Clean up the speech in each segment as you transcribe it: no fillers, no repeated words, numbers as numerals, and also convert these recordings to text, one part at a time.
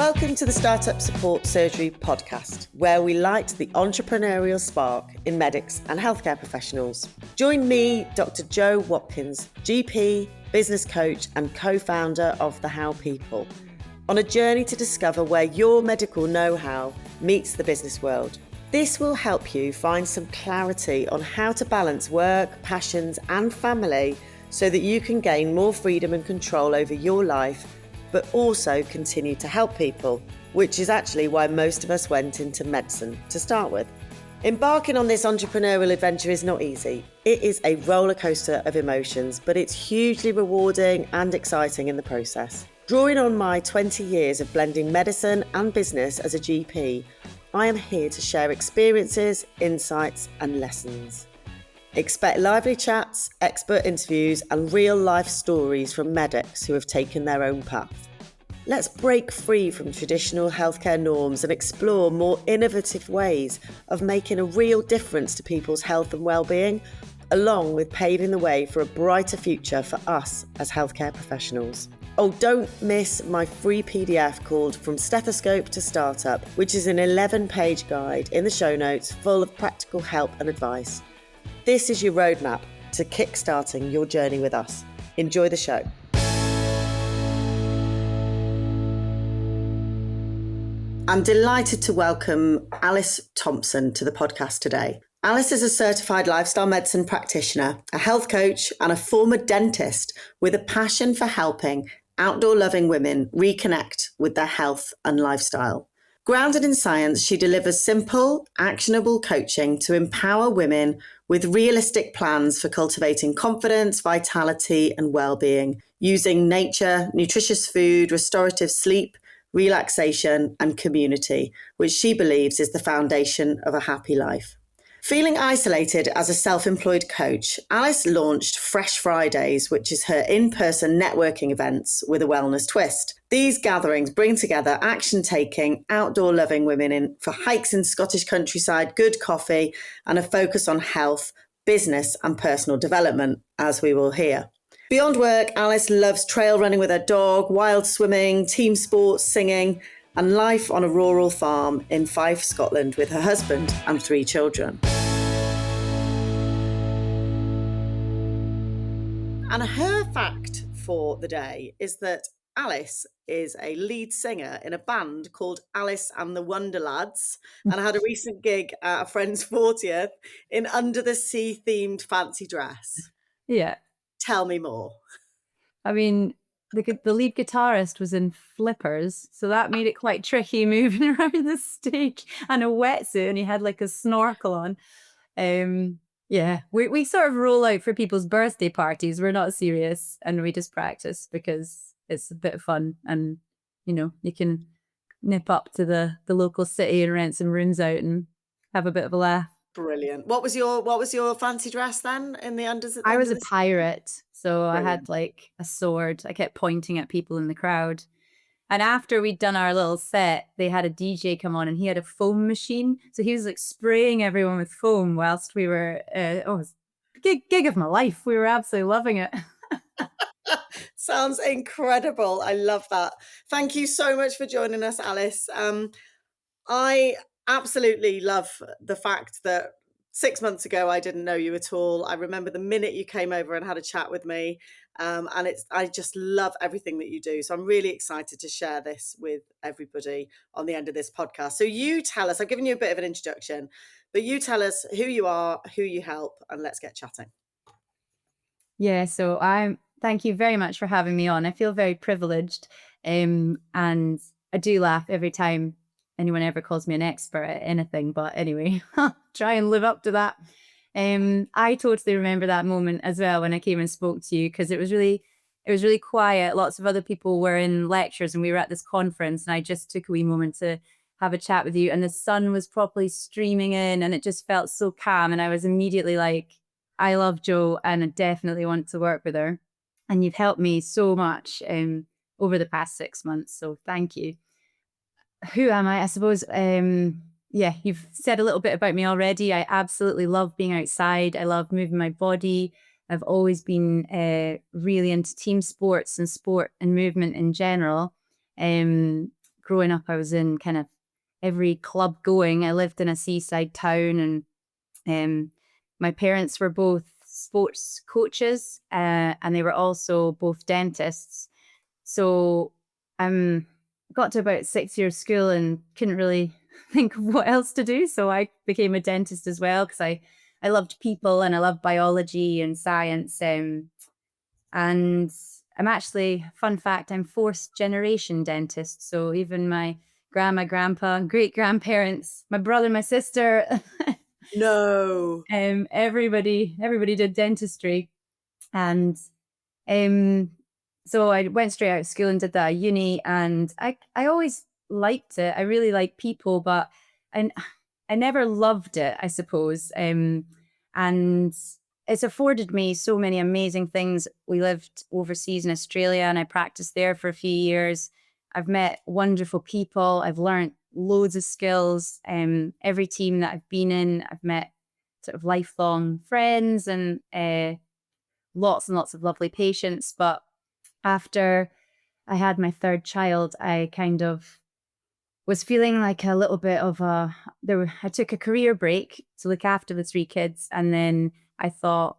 Welcome to the Startup Support Surgery podcast, where we light the entrepreneurial spark in medics and healthcare professionals. Join me, Dr. Jo Watkins, GP, business coach and co-founder of The How People, on a journey to discover where your medical know-how meets the business world. This will help you find some clarity on how to balance work, passions and family so that you can gain more freedom and control over your life, but also continue to help people, which is actually why most of us went into medicine to start with. Embarking on this entrepreneurial adventure is not easy. It is a roller coaster of emotions, but it's hugely rewarding and exciting in the process. Drawing on my 20 years of blending medicine and business as a GP, I am here to share experiences, insights and lessons. Expect lively chats, expert interviews and real-life stories from medics who have taken their own path. Let's break free from traditional healthcare norms and explore more innovative ways of making a real difference to people's health and well-being, along with paving the way for a brighter future for us as healthcare professionals. Oh, don't miss my free PDF called From Stethoscope to Startup, which is an 11-page guide in the show notes full of practical help and advice. This is your roadmap to kickstarting your journey with us. Enjoy the show. I'm delighted to welcome Alice Thomson to the podcast today. Alice is a certified lifestyle medicine practitioner, a health coach, and a former dentist with a passion for helping outdoor-loving women reconnect with their health and lifestyle. Grounded in science, she delivers simple, actionable coaching to empower women with realistic plans for cultivating confidence, vitality, and well-being, using nature, nutritious food, restorative sleep, relaxation, and community, which she believes is the foundation of a happy life. Feeling isolated as a self-employed coach, Alice launched Fresh Fridays, which is her in-person networking events with a wellness twist. These gatherings bring together action-taking, outdoor-loving women in for hikes in Scottish countryside, good coffee, and a focus on health, business, and personal development, as we will hear. Beyond work, Alice loves trail running with her dog, wild swimming, team sports, singing, and life on a rural farm in Fife, Scotland, with her husband and 3 children. And her fact for the day is that Alice is a lead singer in a band called Alice and the Wonderlads, and had a recent gig at a friend's 40th in under the sea themed fancy dress. Yeah. Tell me more. I mean, the lead guitarist was in flippers, so that made it quite tricky moving around the stage, and a wetsuit, and he had like a snorkel on. Yeah, we sort of roll out for people's birthday parties. We're not serious, and we just practice because it's a bit of fun, and you can nip up to the local city and rent some rooms out and have a bit of a laugh. Brilliant. What was your fancy dress then in the I was a pirate, so Brilliant. I had like a sword. I kept pointing at people in the crowd. And after we'd done our little set, they had a DJ come on and he had a foam machine. So he was like spraying everyone with foam whilst we were, it was a gig of my life. We were absolutely loving it. Sounds incredible. I love that. Thank you so much for joining us, Alice. I absolutely love the fact that 6 months ago I didn't know you at all. I remember the minute you came over and had a chat with me, and I just love everything that you do. So I'm really excited to share this with everybody on the end of this podcast. So you tell us, I've given you a bit of an introduction, but you tell us who you are, who you help, and let's get chatting. Yeah, so thank you very much for having me on. I feel very privileged, and I do laugh every time anyone ever calls me an expert at anything. But anyway, try and live up to that. I totally remember that moment as well when I came and spoke to you, because it was really quiet. Lots of other people were in lectures and we were at this conference, and I just took a wee moment to have a chat with you, and the sun was properly streaming in and it just felt so calm, and I was immediately like, I love Jo and I definitely want to work with her. And you've helped me so much over the past 6 months. So thank you. Who am I? I suppose, you've said a little bit about me already. I absolutely love being outside. I love moving my body. I've always been really into team sports and sport and movement in general. growing up, I was in kind of every club going. I lived in a seaside town, and my parents were both sports coaches, and they were also both dentists. So I got to about 6 years school and couldn't really think of what else to do. So I became a dentist as well, because I loved people and I loved biology and science. And I'm actually, fun fact, I'm fourth generation dentist. So even my grandma, grandpa, great grandparents, my brother, my sister, No. everybody did dentistry. And so I went straight out of school and did that at uni, and I always liked it. I really like people, but I never loved it, I suppose. And it's afforded me so many amazing things. We lived overseas in Australia and I practiced there for a few years. I've met wonderful people. I've learned loads of skills. Every team that I've been in, I've met sort of lifelong friends and lots and lots of lovely patients. But after I had my third child, I kind of was feeling like a little bit of I took a career break to look after the three kids. And then I thought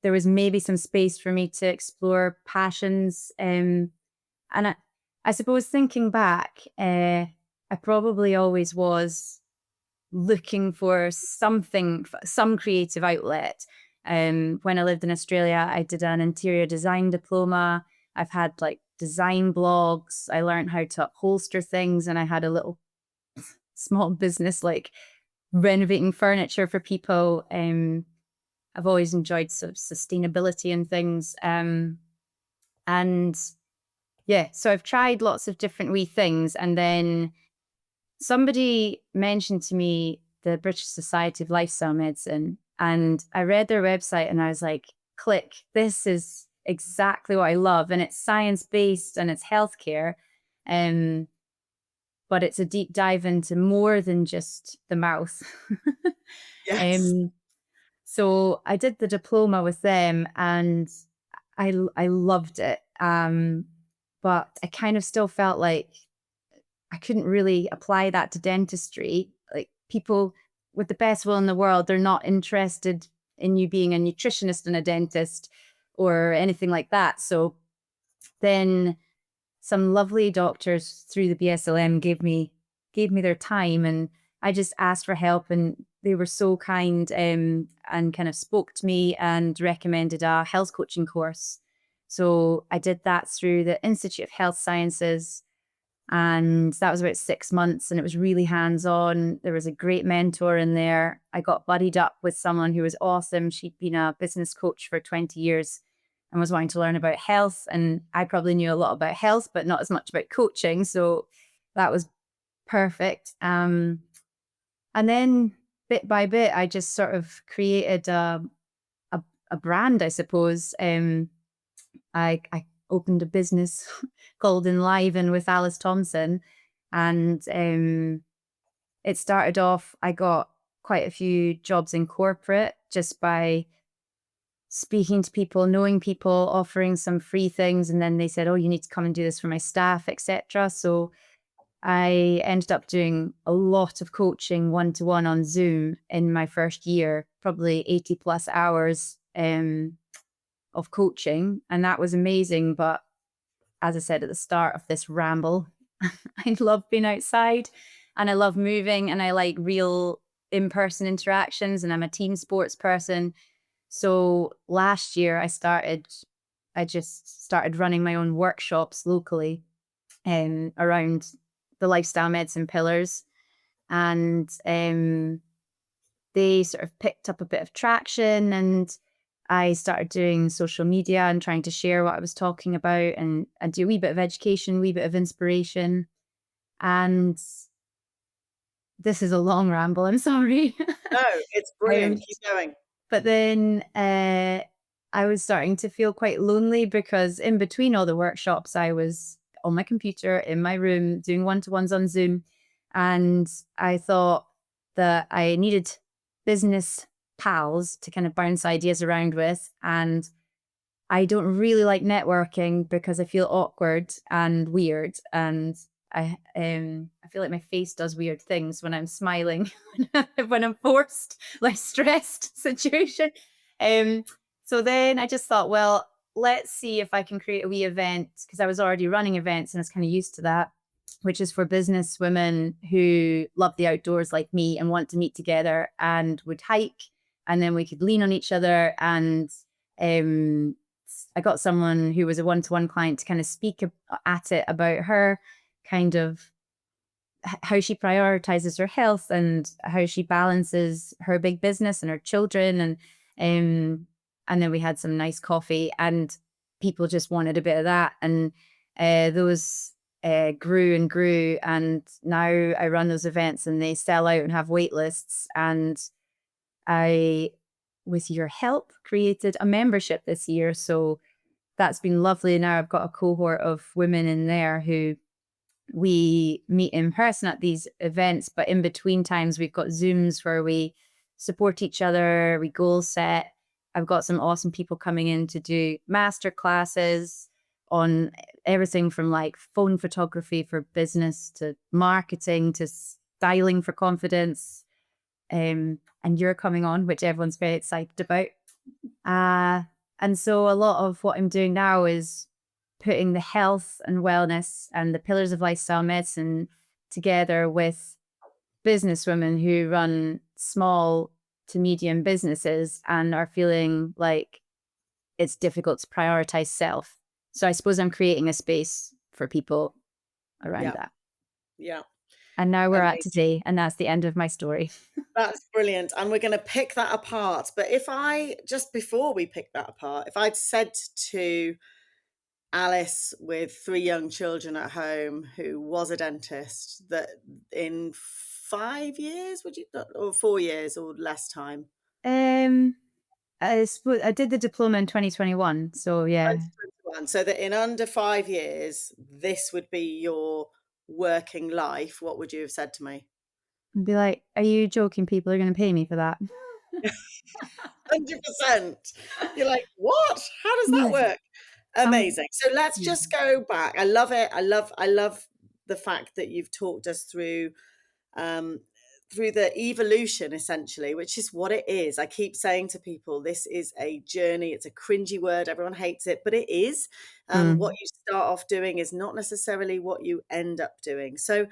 there was maybe some space for me to explore passions. And I suppose thinking back, I probably always was looking for something, some creative outlet. When I lived in Australia, I did an interior design diploma. I've had like design blogs. I learned how to upholster things, and I had a little small business like renovating furniture for people. I've always enjoyed sort of sustainability and things. And yeah, so I've tried lots of different wee things, and then somebody mentioned to me the British Society of Lifestyle Medicine, and I read their website and I was like, click, this is exactly what I love. And it's science-based and it's healthcare. But it's a deep dive into more than just the mouth. Yes. So I did the diploma with them and I loved it. But I kind of still felt like I couldn't really apply that to dentistry. Like, people with the best will in the world, they're not interested in you being a nutritionist and a dentist or anything like that. So then some lovely doctors through the BSLM gave me their time, and I just asked for help, and they were so kind, and kind of spoke to me and recommended a health coaching course. So I did that through the Institute of Health Sciences. And that was about 6 months, and it was really hands-on. There was a great mentor in there. I got buddied up with someone who was awesome. She'd been a business coach for 20 years and was wanting to learn about health. And I probably knew a lot about health, but not as much about coaching. So that was perfect. And then bit by bit, I just sort of created a brand, I suppose. I opened a business called Enliven with Alice Thomson. And it started off, I got quite a few jobs in corporate just by speaking to people, knowing people, offering some free things. And then they said, oh, you need to come and do this for my staff, etc. So I ended up doing a lot of coaching one-to-one on Zoom in my first year, probably 80 plus hours of coaching. And that was amazing. But as I said at the start of this ramble, I love being outside and I love moving and I like real in-person interactions, and I'm a team sports person. So last year I just started running my own workshops locally around the lifestyle medicine pillars. And they sort of picked up a bit of traction, and I started doing social media and trying to share what I was talking about and do a wee bit of education, wee bit of inspiration. And this is a long ramble, I'm sorry. No, it's brilliant. Um, Keep going. but then I was starting to feel quite lonely, because in between all the workshops, I was on my computer in my room doing one-to-ones on Zoom. And I thought that I needed business pals to kind of bounce ideas around with. And I don't really like networking because I feel awkward and weird. And I feel like my face does weird things when I'm smiling when I'm forced, like stressed situation. Um, so then I just thought, well, let's see if I can create a wee event, because I was already running events and I was kind of used to that, which is for business women who love the outdoors like me and want to meet together and would hike, and then we could lean on each other. And um, I got someone who was a one-to-one client to kind of speak at it about her kind of how she prioritizes her health and how she balances her big business and her children. And then we had some nice coffee, and people just wanted a bit of that. And those grew and grew. And now I run those events and they sell out and have wait lists. And I, with your help, created a membership this year. So that's been lovely. Now I've got a cohort of women in there who we meet in person at these events, but in between times we've got Zooms where we support each other, we goal set. I've got some awesome people coming in to do master classes on everything from like phone photography for business to marketing to styling for confidence. And you're coming on, which everyone's very excited about. And so a lot of what I'm doing now is putting the health and wellness and the pillars of lifestyle medicine together with businesswomen who run small to medium businesses and are feeling like it's difficult to prioritize self. So I suppose I'm creating a space for people around Yeah. that. Yeah. And now we're at Amazing. today, and that's the end of my story. That's brilliant. And we're going to pick that apart. But if I, just before we pick that apart, if I'd said to Alice with 3 young children at home who was a dentist that in 5 years, would you, or 4 years or less time? Um, I did the diploma in 2021, so yeah. 2021. So that in under 5 years, this would be your working life, what would you have said to me? I'd be like, "Are you joking? People are going to pay me for that?" 100%. You're like, what? How does that Yeah. work? Um, Amazing. So let's yeah. just go back. I love it. I love the fact that you've talked us um, through the evolution, essentially, which is what it is. I keep saying to people, this is a journey. It's a cringy word. Everyone hates it, but it is. What Mm. you start off doing is not necessarily what you end up doing. So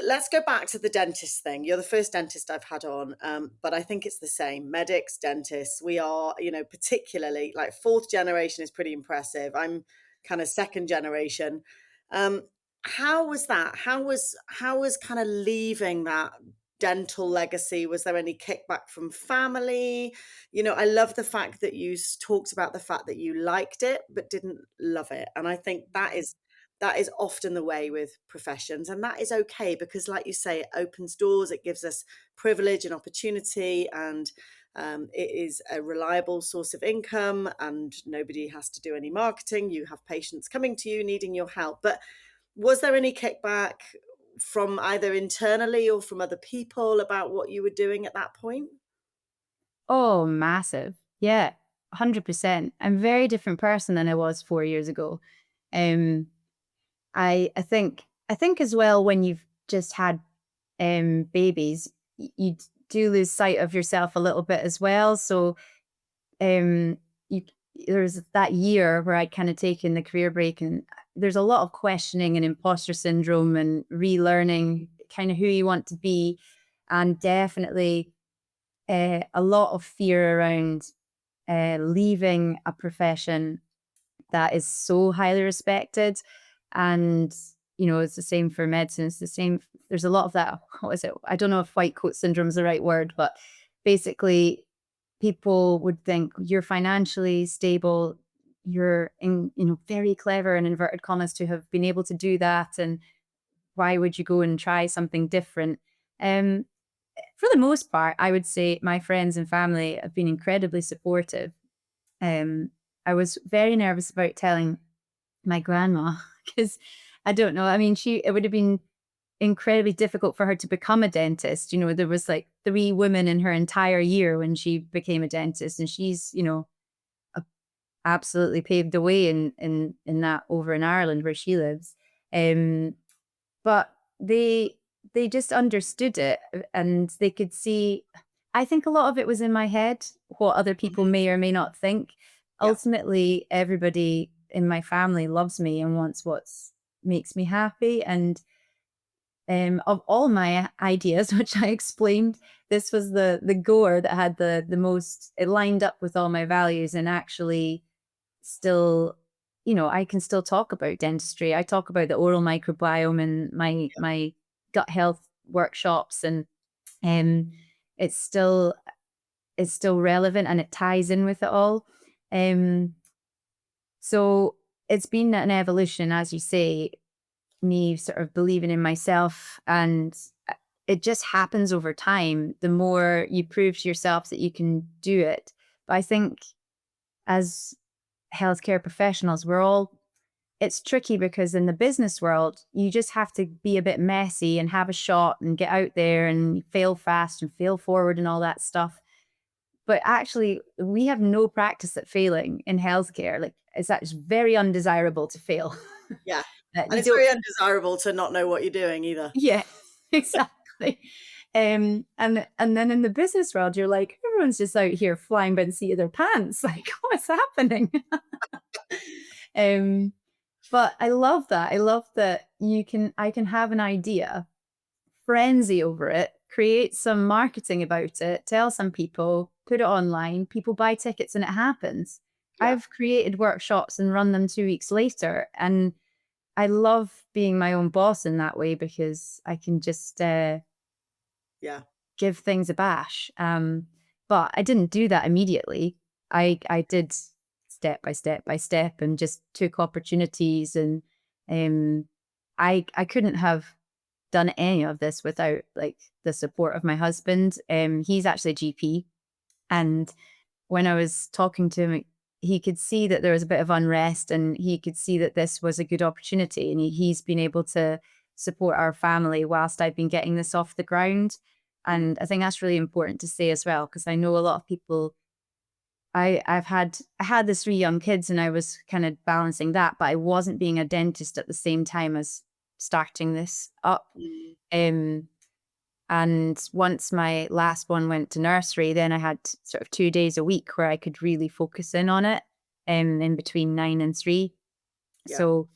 let's go back to the dentist thing. You're the first dentist I've had on, but I think it's the same. Medics, dentists, we are, particularly like fourth generation is pretty impressive. I'm kind of second generation. Um, how was that? How was kind of leaving that dental legacy? Was there any kickback from family? I love the fact that you talked about the fact that you liked it but didn't love it, and I think that is often the way with professions, and that is okay because, like you say, it opens doors, it gives us privilege and opportunity, and it is a reliable source of income, and nobody has to do any marketing. You have patients coming to you needing your help. But was there any kickback from either internally or from other people about what you were doing at that point? Oh, massive. Yeah, 100%. I'm a very different person than I was 4 years ago. Um, I think as well, when you've just had babies, you do lose sight of yourself a little bit as well. So um you there's that year where I'd kind of taken the career break, and there's a lot of questioning and imposter syndrome and relearning kind of who you want to be, and definitely a lot of fear around leaving a profession that is so highly respected. And it's the same for medicine. It's the same. There's a lot of that. What is it? I don't know if white coat syndrome is the right word, but basically people would think you're financially stable, you're very clever in inverted commas to have been able to do that, and why would you go and try something different? Um, for the most part, I would say my friends and family have been incredibly supportive. I was very nervous about telling my grandma because I don't know. I mean, it would have been incredibly difficult for her to become a dentist. There was like 3 women in her entire year when she became a dentist, and she's, a- absolutely paved the way in that over in Ireland where she lives. Um, but they just understood it, and they could see. I think a lot of it was in my head, what other people Mhm. may or may not think. Yeah. Ultimately, everybody in my family loves me and wants what's makes me happy. And of all my ideas, which I explained, this was the goer that had the most. It lined up with all my values, and actually still, I can still talk about dentistry. I talk about the oral microbiome and my gut health workshops, and um, it's still it's still relevant and it ties in with it all. Um, so it's been an evolution, as you say, me sort of believing in myself, and it just happens over time. The more you prove to yourself that you can do it. But I think as healthcare professionals, it's tricky because in the business world, you just have to be a bit messy and have a shot and get out there and fail fast and fail forward and all that stuff. But actually, we have no practice at failing in healthcare. Like, it's very undesirable to fail. Yeah. That And you it's don't, very undesirable to not know what you're doing either. yeah, exactly. And then in the business world, you're like, everyone's just out here flying by the seat of their pants. Like, what's happening? um, but I love that. I love that I can have an idea, frenzy over it, create some marketing about it, tell some people, put it online, people buy tickets and it happens. Yeah. I've created workshops and run them 2 weeks later. And I love being my own boss in that way because I can just Yeah. give things a bash. But I didn't do that immediately. I did step by step by step and just took opportunities. And um, I couldn't have done any of this without like the support of my husband. He's actually a GP, and when I was talking to him, he could see that there was a bit of unrest, and he could see that this was a good opportunity. And he's been able to support our family whilst I've been getting this off the ground. Mm. And I think that's really important to say as well, because I know a lot of people. I had the 3 young kids, and I was kind of balancing that, but I wasn't being a dentist at the same time as starting this up. Mm. Um, and once my last one went to nursery, then I had sort of 2 days a week where I could really focus in on it, in between 9 and 3. Yeah. So,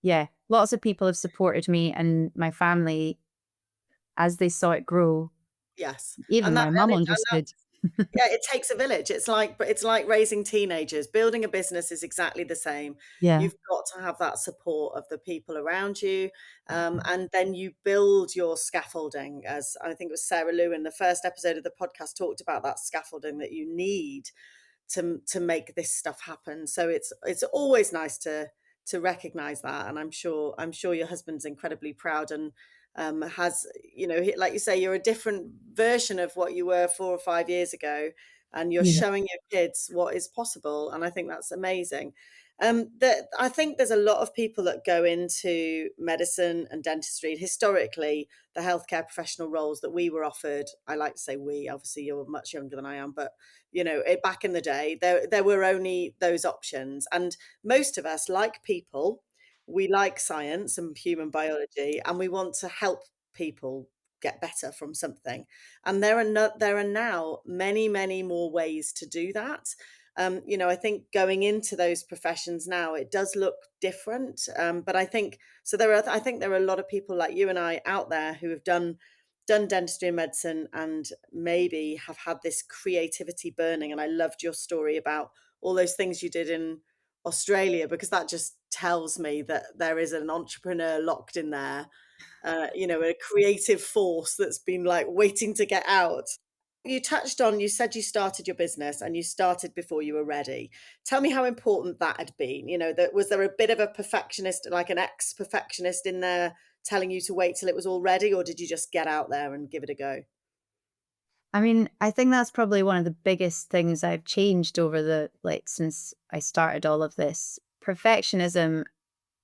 yeah, lots of people have supported me and my family as they saw it grow. Yes. Even And that my and mum it and that understood. yeah, it takes a village. It's like raising teenagers. Building a business is exactly the same. Yeah. You've got to have that support of the people around you, and then you build your scaffolding. As I think it was Sarah Lou in the first episode of the podcast talked about that scaffolding that you need to make this stuff happen. So it's always nice to recognize that, and I'm sure your husband's incredibly proud and has like you say, you're a different version of what you were 4 or 5 years ago, and you're Yeah. showing your kids what is possible, and I think that's amazing. That I think there's a lot of people that go into medicine and dentistry. Historically, the healthcare professional roles that we were offered, I like to say we, obviously you're much younger than I am, but back in the day, there were only those options, and most of us like people, we like science and human biology, and we want to help people get better from something. And there are now many more ways to do that. I think going into those professions now, it does look different. But I think so. I think there are a lot of people like you and I out there who have done dentistry and medicine and maybe have had this creativity burning. And I loved your story about all those things you did in Australia, because that just tells me that there is an entrepreneur locked in there, a creative force that's been like waiting to get out. You said you started your business and you started before you were ready. Tell me how important that had been. Was there a bit of a perfectionist, like an ex-perfectionist in there telling you to wait till it was all ready, or did you just get out there and give it a go? I mean, I think that's probably one of the biggest things I've changed over since I started all of this. Perfectionism,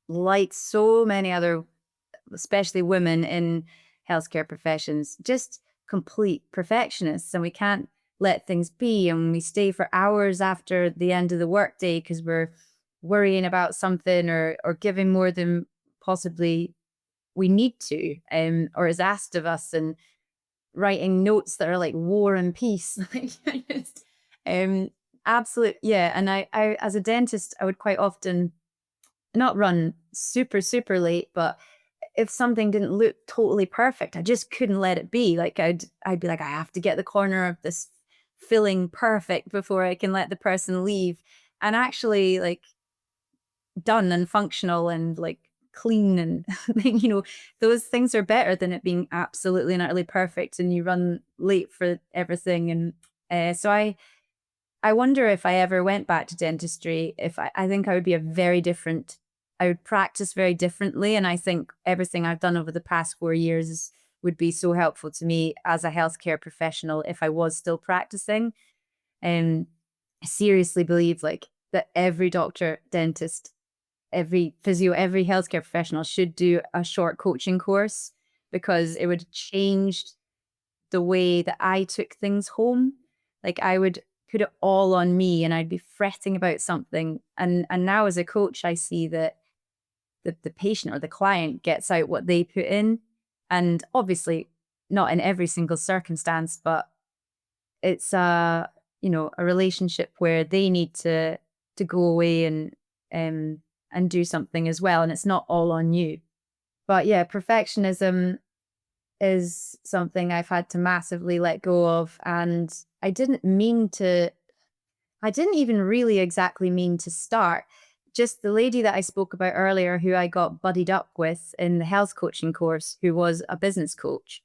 like so many other, especially women in healthcare professions, just complete perfectionists. And we can't let things be. And we stay for hours after the end of the workday because we're worrying about something, or giving more than possibly we need to, or is asked of us, and writing notes that are like War and Peace. um, absolute, yeah. And I, as a dentist, I would quite often not run super, super late, but if something didn't look totally perfect, I just couldn't let it be. Like I'd be like, I have to get the corner of this filling perfect before I can let the person leave. And actually, like, done and functional and like clean and those things are better than it being absolutely and utterly perfect and you run late for everything. And so I wonder if I ever went back to dentistry, if I think I would be I would practice very differently. And I think everything I've done over the past 4 years would be so helpful to me as a healthcare professional if I was still practicing. And I seriously believe like that every doctor, dentist, every physio, every healthcare professional should do a short coaching course, because it would change the way that I took things home. Like I would put it all on me and I'd be fretting about something. And now as a coach, I see that the patient or the client gets out what they put in. And obviously not in every single circumstance, but it's a relationship where they need to go away and do something as well. And it's not all on you. But yeah, perfectionism is something I've had to massively let go of. And I didn't even really exactly mean to start. Just the lady that I spoke about earlier, who I got buddied up with in the health coaching course, who was a business coach.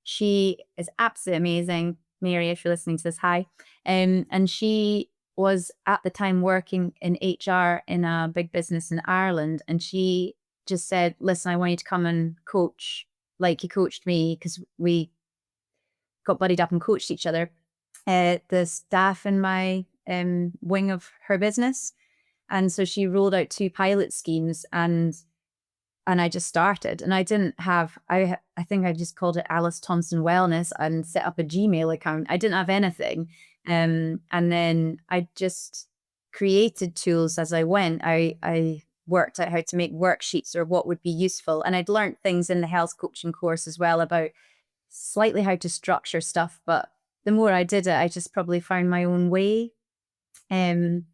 She is absolutely amazing. Mary, if you're listening to this, hi. And she was at the time working in HR in a big business in Ireland. And she just said, listen, I want you to come and coach like you coached me, because we got buddied up and coached each other, the staff in my wing of her business. And so she rolled out 2 pilot schemes, and I just started. And I didn't have, I think I just called it Alice Thomson Wellness and set up a Gmail account. I didn't have anything. And then I just created tools as I went. I worked out how to make worksheets or what would be useful. And I'd learned things in the health coaching course as well about slightly how to structure stuff. But the more I did it, I just probably found my own way. Um,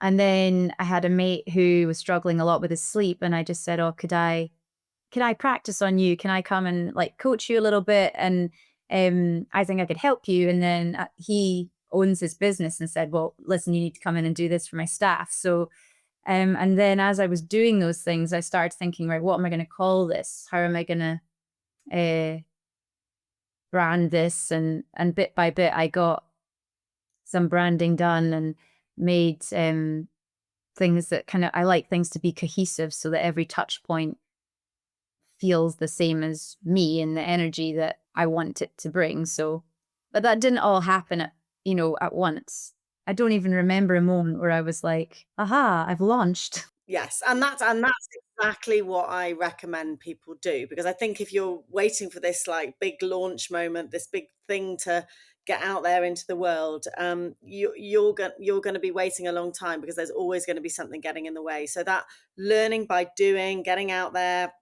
and then I had a mate who was struggling a lot with his sleep, and I just said, "Oh, could I practice on you? Can I come and like coach you a little bit? And I think I could help you." And then he owns his business and said, "Well, listen, you need to come in and do this for my staff." So, and then as I was doing those things, I started thinking, right, what am I going to call this? How am I going to brand this? And bit by bit, I got some branding done and made things that I like things to be cohesive, so that every touch point feels the same as me and the energy that I want it to bring. So, but that didn't all happen at once. I don't even remember a moment where I was like, aha, I've launched. Yes, and that's exactly what I recommend people do, because I think if you're waiting for this like big launch moment, this big thing to get out there into the world, you're going to be waiting a long time, because there's always going to be something getting in the way. So that learning by doing, getting out there,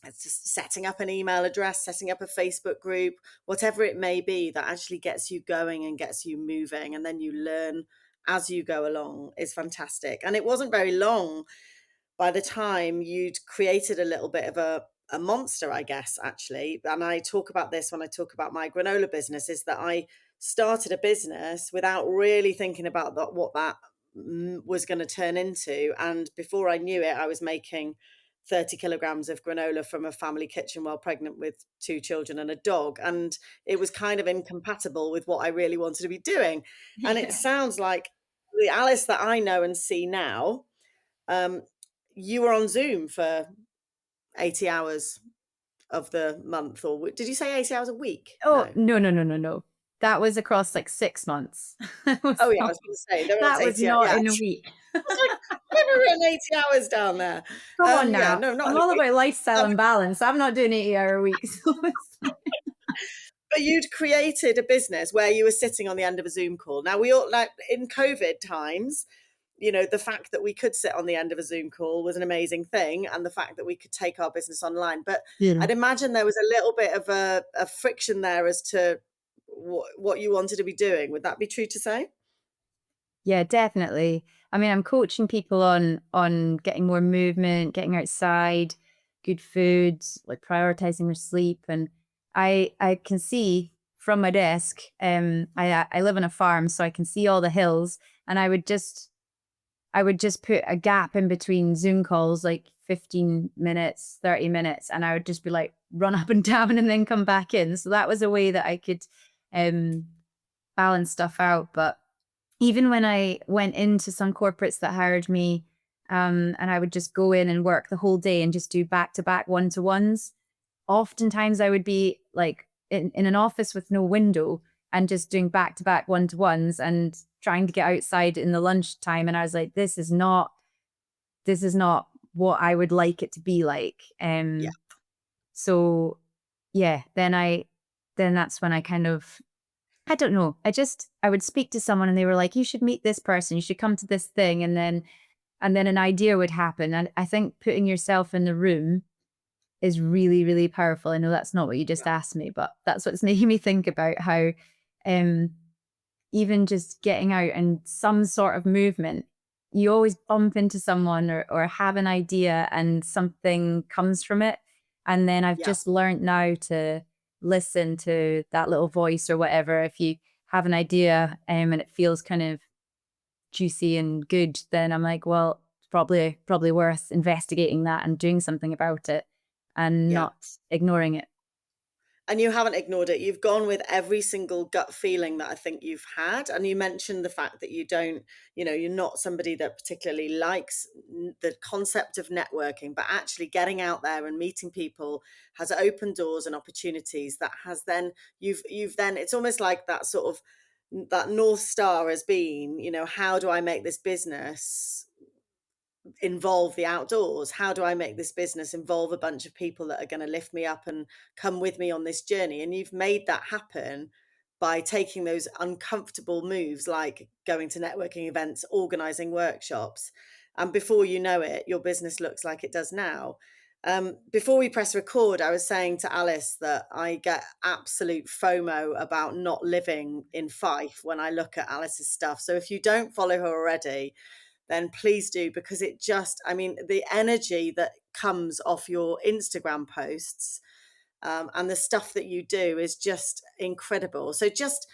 it's just setting up an email address, setting up a Facebook group, whatever it may be, that actually gets you going and gets you moving, and then you learn as you go along, is fantastic. And it wasn't very long by the time you'd created a little bit of a monster, I guess, actually. And I talk about this when I talk about my granola business, is that I started a business without really thinking about what that was going to turn into. And before I knew it, I was making 30 kilograms of granola from a family kitchen while pregnant with 2 children and a dog. And it was kind of incompatible with what I really wanted to be doing. And it sounds like the Alice that I know and see now, you were on Zoom for 80 hours of the month, or did you say 80 hours a week? Oh, No. no, no, no, no, no. That was across like 6 months. That was Oh yeah, I not, was going to say there was that was 80 hours. not Yeah. in a week. I was like, I've never written 80 hours down there. Come on Yeah, now. no, not I'm in a all week. about lifestyle Um, and balance. I'm not doing 80-hour weeks. So but you'd created a business where you were sitting on the end of a Zoom call. Now we all, like in COVID times, the fact that we could sit on the end of a Zoom call was an amazing thing, and the fact that we could take our business online. But Yeah. I'd imagine there was a little bit of a friction there as to what you wanted to be doing. Would that be true to say? Yeah, definitely. I mean, I'm coaching people on getting more movement, getting outside, good foods, like prioritizing their sleep. And I can see from my desk, I live on a farm, so I can see all the hills, and I would just put a gap in between Zoom calls, like 15 minutes, 30 minutes, and I would just be like run up and down and then come back in. So that was a way that I could um balance stuff out. But even when I went into some corporates that hired me, and I would just go in and work the whole day and just do back to back one to ones, oftentimes I would be like in an office with no window and just doing back to back one to ones and trying to get outside in the lunchtime. And I was like, this is not what I would like it to be like. Yeah, So yeah, then that's when I kind of, I don't know. I would speak to someone and they were like, you should meet this person, you should come to this thing. And then an idea would happen. And I think putting yourself in the room is really, really powerful. I know that's not what you just asked me, but that's what's making me think about how um, even just getting out and some sort of movement, you always bump into someone or have an idea and something comes from it. And then I've yeah, just learned now to listen to that little voice or whatever. If you have an idea and it feels kind of juicy and good, then I'm like, well, it's probably worth investigating that and doing something about it and yeah. not ignoring it. And you haven't ignored it. You've gone with every single gut feeling that I think you've had. And you mentioned the fact that you don't, you're not somebody that particularly likes the concept of networking, but actually getting out there and meeting people has opened doors and opportunities that has then, you've then, it's almost like that sort of, that North Star has been, how do I make this business involve the outdoors? How do I make this business involve a bunch of people that are going to lift me up and come with me on this journey? And you've made that happen by taking those uncomfortable moves, like going to networking events, organizing workshops. And before you know it, your business looks like it does now. Before we press record, I was saying to Alice that I get absolute FOMO about not living in Fife when I look at Alice's stuff. So if you don't follow her already, then please do, because it just, I mean, the energy that comes off your Instagram posts, and the stuff that you do is just incredible. So just,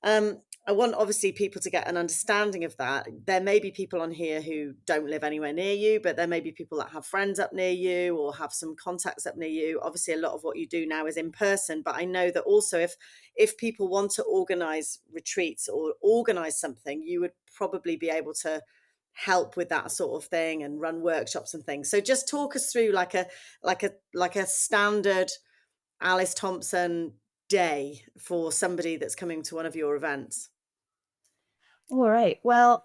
I want obviously people to get an understanding of that. There may be people on here who don't live anywhere near you, but there may be people that have friends up near you or have some contacts up near you. Obviously, a lot of what you do now is in person, but I know that also if people want to organize retreats or organize something, you would probably be able to help with that sort of thing and run workshops and things. So just talk us through like a standard Alice Thomson day for somebody that's coming to one of your events. All right. Well,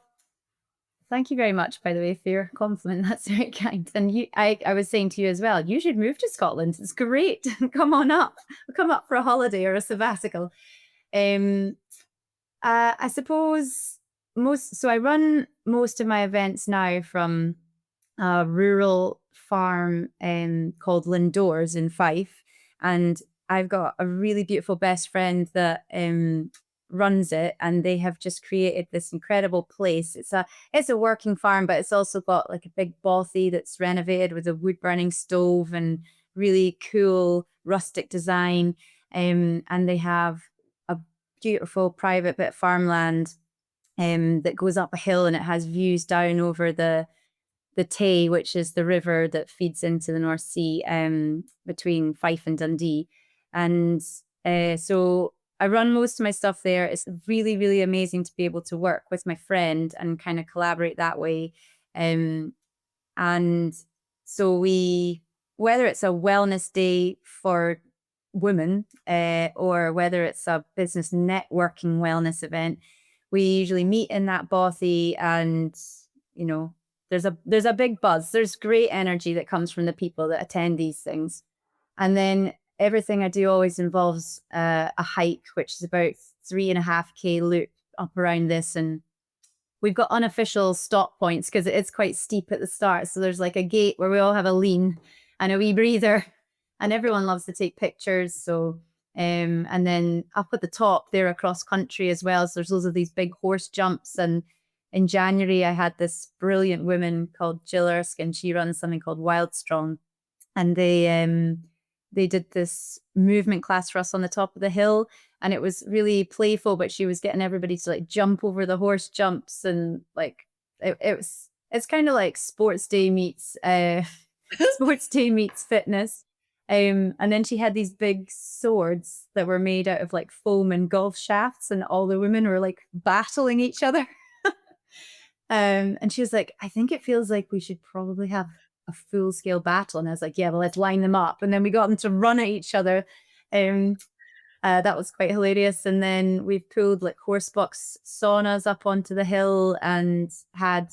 thank you very much, by the way, for your compliment. That's very kind. And I was saying to you as well, you should move to Scotland. It's great. Come on up. Come up for a holiday or a sabbatical. Um, I suppose so I run most of my events now from a rural farm called Lindores in Fife. And I've got a really beautiful best friend that runs it, and they have just created this incredible place. It's a working farm, but it's also got like a big bothy that's renovated with a wood burning stove and really cool rustic design. And they have a beautiful private bit of farmland that goes up a hill, and it has views down over the Tay, which is the river that feeds into the North Sea, between Fife and Dundee. And so I run most of my stuff there. It's really, really amazing to be able to work with my friend and kind of collaborate that way. And so whether it's a wellness day for women, or whether it's a business networking wellness event, we usually meet in that bothy, and you know, there's a big buzz. There's great energy that comes from the people that attend these things. And then everything I do always involves a hike, which is about 3.5K loop up around this. And we've got unofficial stop points because it is quite steep at the start. So there's like a gate where we all have a lean and a wee breather, and everyone loves to take pictures. So, and then up at the top, they're across country as well. So there's loads of these big horse jumps. And in January, I had this brilliant woman called Jill Erskine. She runs something called Wild Strong, and they did this movement class for us on the top of the hill, and it was really playful, but she was getting everybody to like jump over the horse jumps, and like it's kind of like sports day meets sports day meets fitness. And then she had these big swords that were made out of like foam and golf shafts, and all the women were like battling each other. And she was like, I think it feels like we should probably have a full scale battle. And I was like, yeah, well, let's line them up. And then we got them to run at each other. Um, that was quite hilarious. And then we've pulled like horse box saunas up onto the hill and had,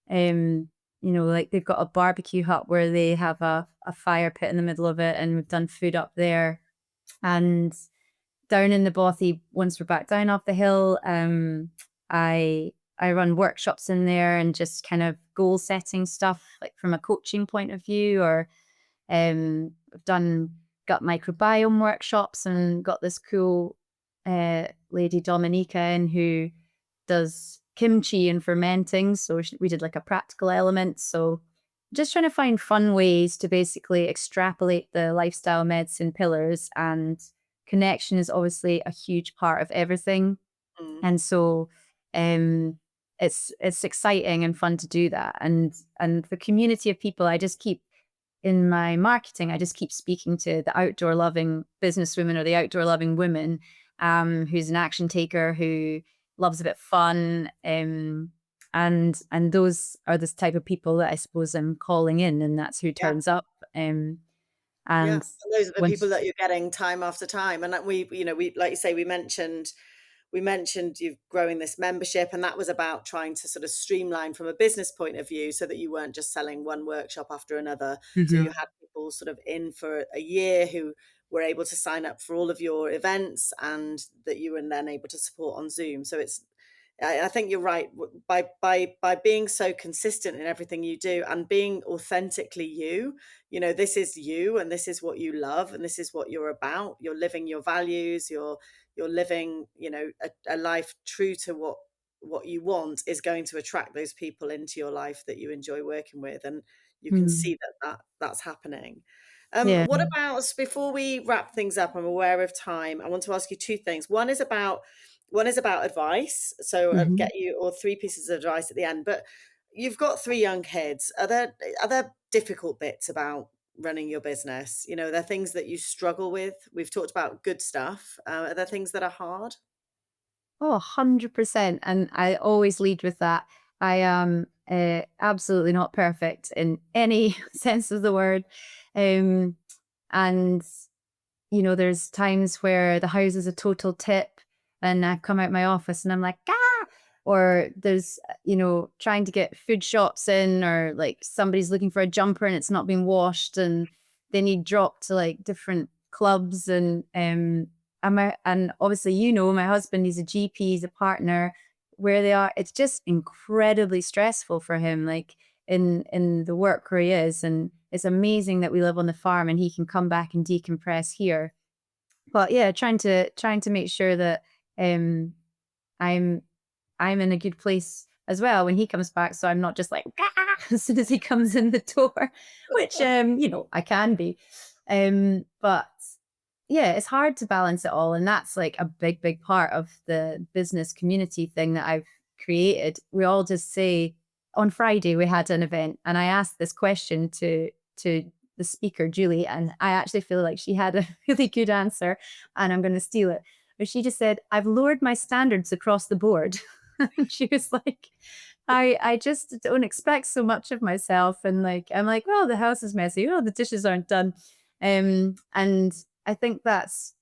like they've got a barbecue hut where they have a fire pit in the middle of it. And we've done food up there. And down in the bothy, once we're back down off the hill, I run workshops in there and just kind of goal setting stuff, like from a coaching point of view, or I've done gut microbiome workshops and got this cool lady Dominica in who does kimchi and fermenting. So we did like a practical element. So just trying to find fun ways to basically extrapolate the lifestyle medicine pillars, and connection is obviously a huge part of everything. And so it's exciting and fun to do that. And the community of people, I just keep in my marketing, I just keep speaking to the outdoor loving businesswoman or the outdoor loving woman who's an action taker, who loves a bit of fun. And those are the type of people that I suppose I'm calling in, and that's who turns up. And And those are the people once, that you're getting time after time. And that we like you say, we mentioned you growing this membership, and that was about trying to sort of streamline from a business point of view so that you weren't just selling one workshop after another. So you had people sort of in for a year who were able to sign up for all of your events, and that you were then able to support on Zoom. So I think you're right. By being so consistent in everything you do and being authentically you, this is you, and this is what you love, and this is what you're about. You're living your values. You're living, a life true to what you want, is going to attract those people into your life that you enjoy working with, and you can see that's happening. yeah. What about, before we wrap things up, I'm aware of time, I want to ask you two things. One is about advice. So I'll get you, or three pieces of advice at the end. But you've got three young kids. Are there difficult bits about running your business? Are there things that you struggle with? We've talked about good stuff. Are there things that are hard? Oh, 100%. And I always lead with that. I am absolutely not perfect in any sense of the word. Um, and, there's times where the house is a total tip, and I come out my office and I'm like, ah, or there's, trying to get food shops in, or like somebody's looking for a jumper and it's not been washed, and they need dropped to like different clubs. And obviously, my husband, he's a GP, he's a partner. Where they are, it's just incredibly stressful for him, like in the work where he is. And it's amazing that we live on the farm and he can come back and decompress here. But yeah, trying to make sure that I'm in a good place as well when he comes back, so I'm not just like "Gah!" as soon as he comes in the door, which I can be. But yeah, it's hard to balance it all. And that's like a big part of the business community thing that I've created. We all just say, on Friday, we had an event, and I asked this question to the speaker, Julie, and I actually feel like she had a really good answer, and I'm going to steal it. But she just said, I've lowered my standards across the board. She was like, I just don't expect so much of myself. And like, I'm like, well, the house is messy. Oh, the dishes aren't done. And I think that's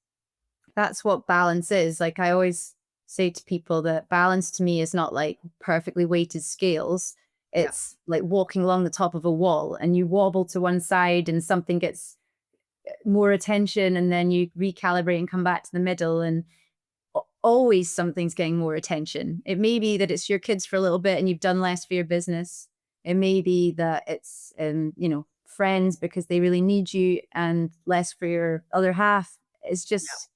what balance is. Like, I always say to people that balance to me is not like perfectly weighted scales. It's like walking along the top of a wall, and you wobble to one side and something gets more attention, and then you recalibrate and come back to the middle. And always something's getting more attention. It may be that it's your kids for a little bit and you've done less for your business. It may be that it's, friends because they really need you and less for your other half. It's Yeah. just,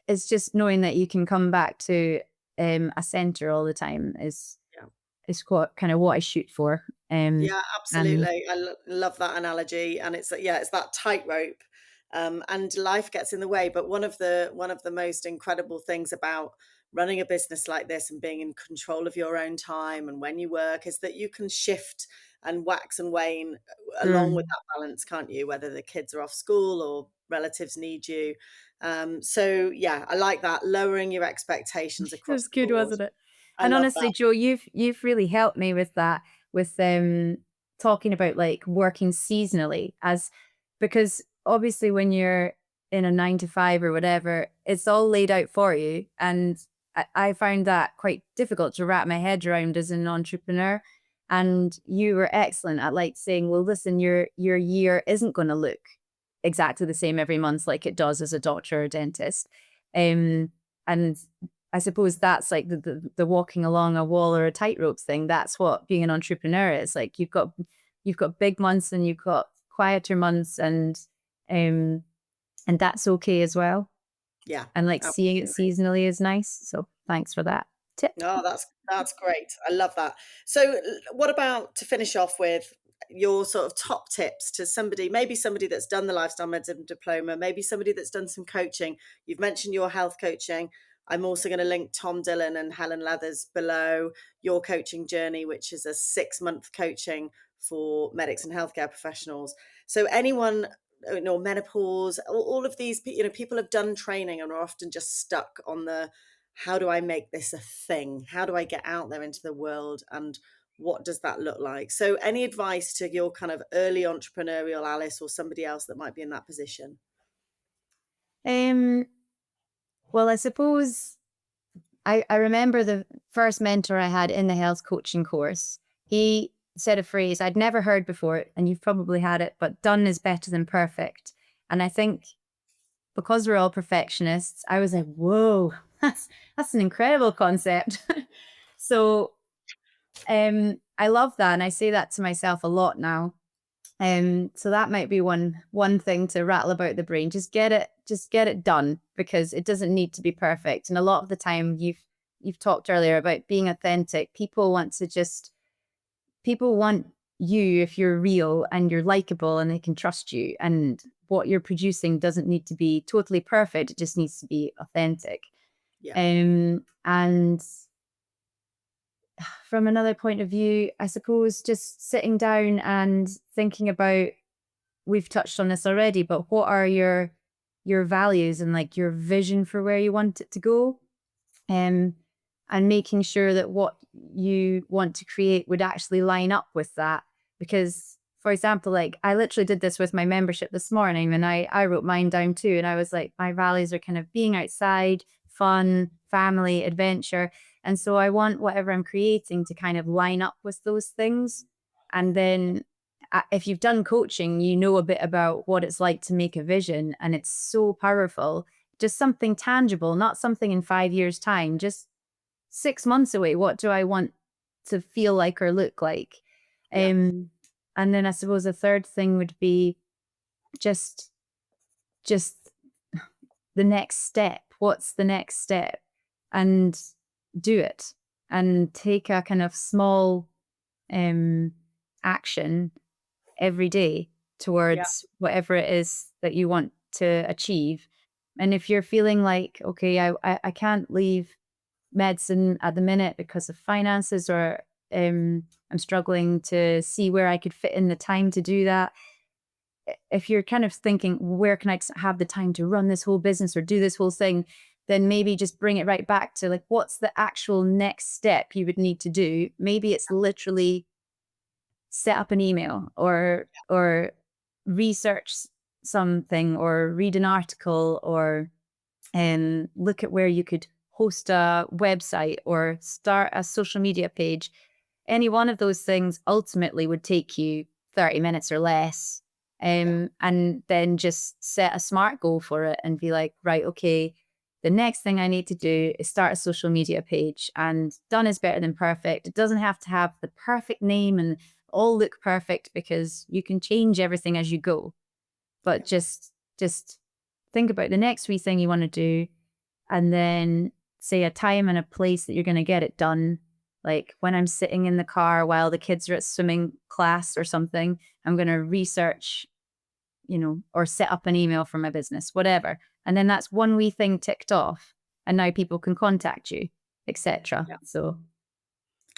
it's just knowing that you can come back to a center all the time Yeah. is what kind of what I shoot for. Yeah, And absolutely. Love that analogy, and it's it's that tightrope, and life gets in the way. But one of the most incredible things about running a business like this and being in control of your own time and when you work is that you can shift and wax and wane along with mm, that balance, can't you? Whether the kids are off school or relatives need you. So yeah, I like that, lowering your expectations it across was the good, board. wasn't it? I And love honestly, that. Joe, you've really helped me with that, with talking about like working seasonally, as because obviously when you're in a 9 to 5 or whatever, it's all laid out for you. And I found that quite difficult to wrap my head around as an entrepreneur. And you were excellent at like saying, well, listen, your year isn't going to look exactly the same every month like it does as a doctor or dentist. And I suppose that's like the walking along a wall or a tightrope thing. That's what being an entrepreneur is. Like you've got big months and you've got quieter months, um and that's okay as well. Yeah, And like seeing it absolutely. seasonally is nice. So thanks for that tip. Oh, that's great. I love that. So, what about to finish off with your sort of top tips to somebody, maybe somebody that's done the lifestyle medicine diploma, maybe somebody that's done some coaching. You've mentioned your health coaching. I'm also going to link Tom Dillon and Helen Leathers below your coaching journey, which is a 6-month coaching for medics and healthcare professionals. So, anyone, menopause, all of these, people have done training and are often just stuck on the how do I make this a thing? How do I get out there into the world? And what does that look like? So, any advice to your kind of early entrepreneurial Alice or somebody else that might be in that position? Um, well, I suppose I remember the first mentor I had in the health coaching course. He said a phrase I'd never heard before, and you've probably had it, but done is better than perfect. And I think because we're all perfectionists, I was like, whoa, that's an incredible concept. So I love that. And I say that to myself a lot now. So that might be one thing to rattle about the brain. Just get it done because it doesn't need to be perfect. And a lot of the time you've talked earlier about being authentic. People want you if you're real and you're likable and they can trust you. And what you're producing doesn't need to be totally perfect. It just needs to be authentic. Yeah, And from another point of view, I suppose just sitting down and thinking about, we've touched on this already, but what are your values and like your vision for where you want it to go? Um, and making sure that what you want to create would actually line up with that. Because, for example, like I literally did this with my membership this morning and I wrote mine down too. And I was like, my values are kind of being outside, fun, family, adventure. And so I want whatever I'm creating to kind of line up with those things. And then if you've done coaching, you know a bit about what it's like to make a vision. And it's so powerful, just something tangible, not something in 5 years' time, just 6 months away. What do I want to feel like or look like? yeah, Um, and then I suppose a third thing would be just just the next step. What's the next step? And do it and take a kind of small um action every day yeah, towards whatever it is that you want to achieve. And if you're feeling like, okay, I can't leave medicine at the minute because of finances, or I'm struggling to see where I could fit in the time to do that. If you're kind of thinking, where can I have the time to run this whole business or do this whole thing? Then maybe just bring it right back to like, what's the actual next step you would need to do? Maybe it's literally set up an email or research something or read an article or look at where you could host a website or start a social media page. Any one of those things ultimately would take you 30 minutes or less. yeah, And then just set a smart goal for it and be like, right, okay, the next thing I need to do is start a social media page, and done is better than perfect. It doesn't have to have the perfect name and all look perfect, because you can change everything as you go. But just think about the next wee thing you want to do, and then say a time and a place that you're going to get it done. Like when I'm sitting in the car while the kids are at swimming class or something, I'm going to research, or set up an email for my business, whatever. And then that's one wee thing ticked off, and now people can contact you, etc. Yeah. So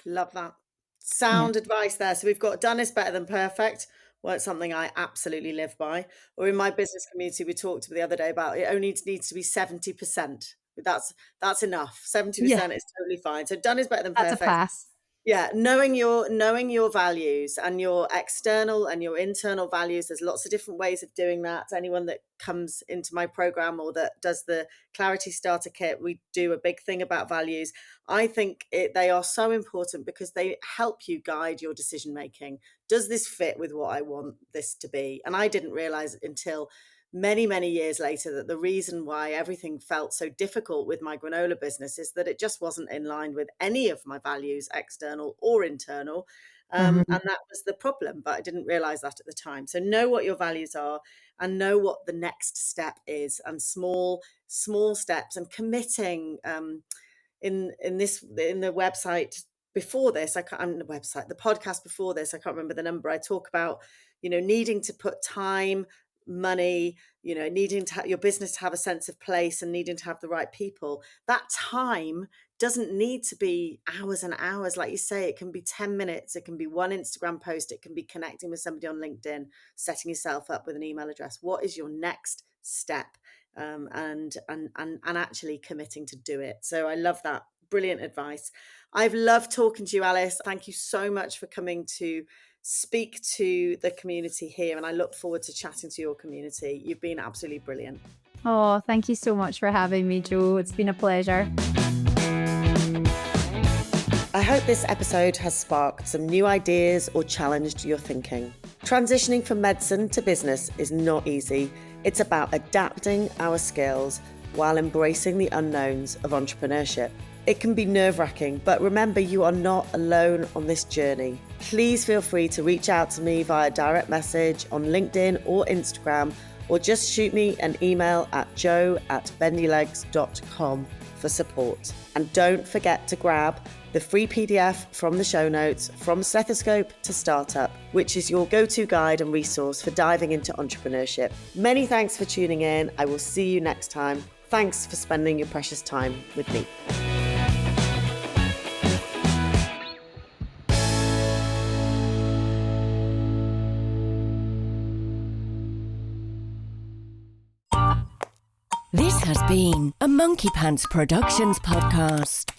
Love that. yeah. Sound advice there. So we've got done is better than perfect. Well, it's something I absolutely live by. Or in my business community, we talked the other day about it only needs to be 70%. That's enough. Yeah, 70% is totally fine. So done is better than that's a perfect. pass. Yeah, knowing your values and your external and your internal values. There's lots of different ways of doing that. Anyone that comes into my program or that does the Clarity Starter Kit, we do a big thing about values. I think they are so important because they help you guide your decision making. Does this fit with what I want this to be? And I didn't realize until many, many years later that the reason why everything felt so difficult with my granola business is that it just wasn't in line with any of my values, external or internal. And that was the problem, but I didn't realize that at the time. So know what your values are and know what the next step is, and small steps, and committing. In the website before this, the podcast before this, I can't remember the number. I talk about, needing to put time, money, needing to your business to have a sense of place, and needing to have the right people. That time doesn't need to be hours and hours. Like you say, it can be 10 minutes. It can be one Instagram post. It can be connecting with somebody on LinkedIn, setting yourself up with an email address. What is your next step? And actually committing to do it. So I love that. Brilliant advice. I've loved talking to you, Alice. Thank you so much for coming to speak to the community here, and I look forward to chatting to your community. You've been absolutely brilliant. Oh, thank you so much for having me, Jo. It's been a pleasure. I hope this episode has sparked some new ideas or challenged your thinking. Transitioning from medicine to business is not easy. It's about adapting our skills while embracing the unknowns of entrepreneurship. It can be nerve-wracking, but remember, you are not alone on this journey. Please feel free to reach out to me via direct message on LinkedIn or Instagram, or just shoot me an email at jo@bendylegs.com for support. And don't forget to grab the free PDF from the show notes, From Stethoscope to Startup, which is your go-to guide and resource for diving into entrepreneurship. Many thanks for tuning in. I will see you next time. Thanks for spending your precious time with me. This has been a Monkey Pants Productions podcast.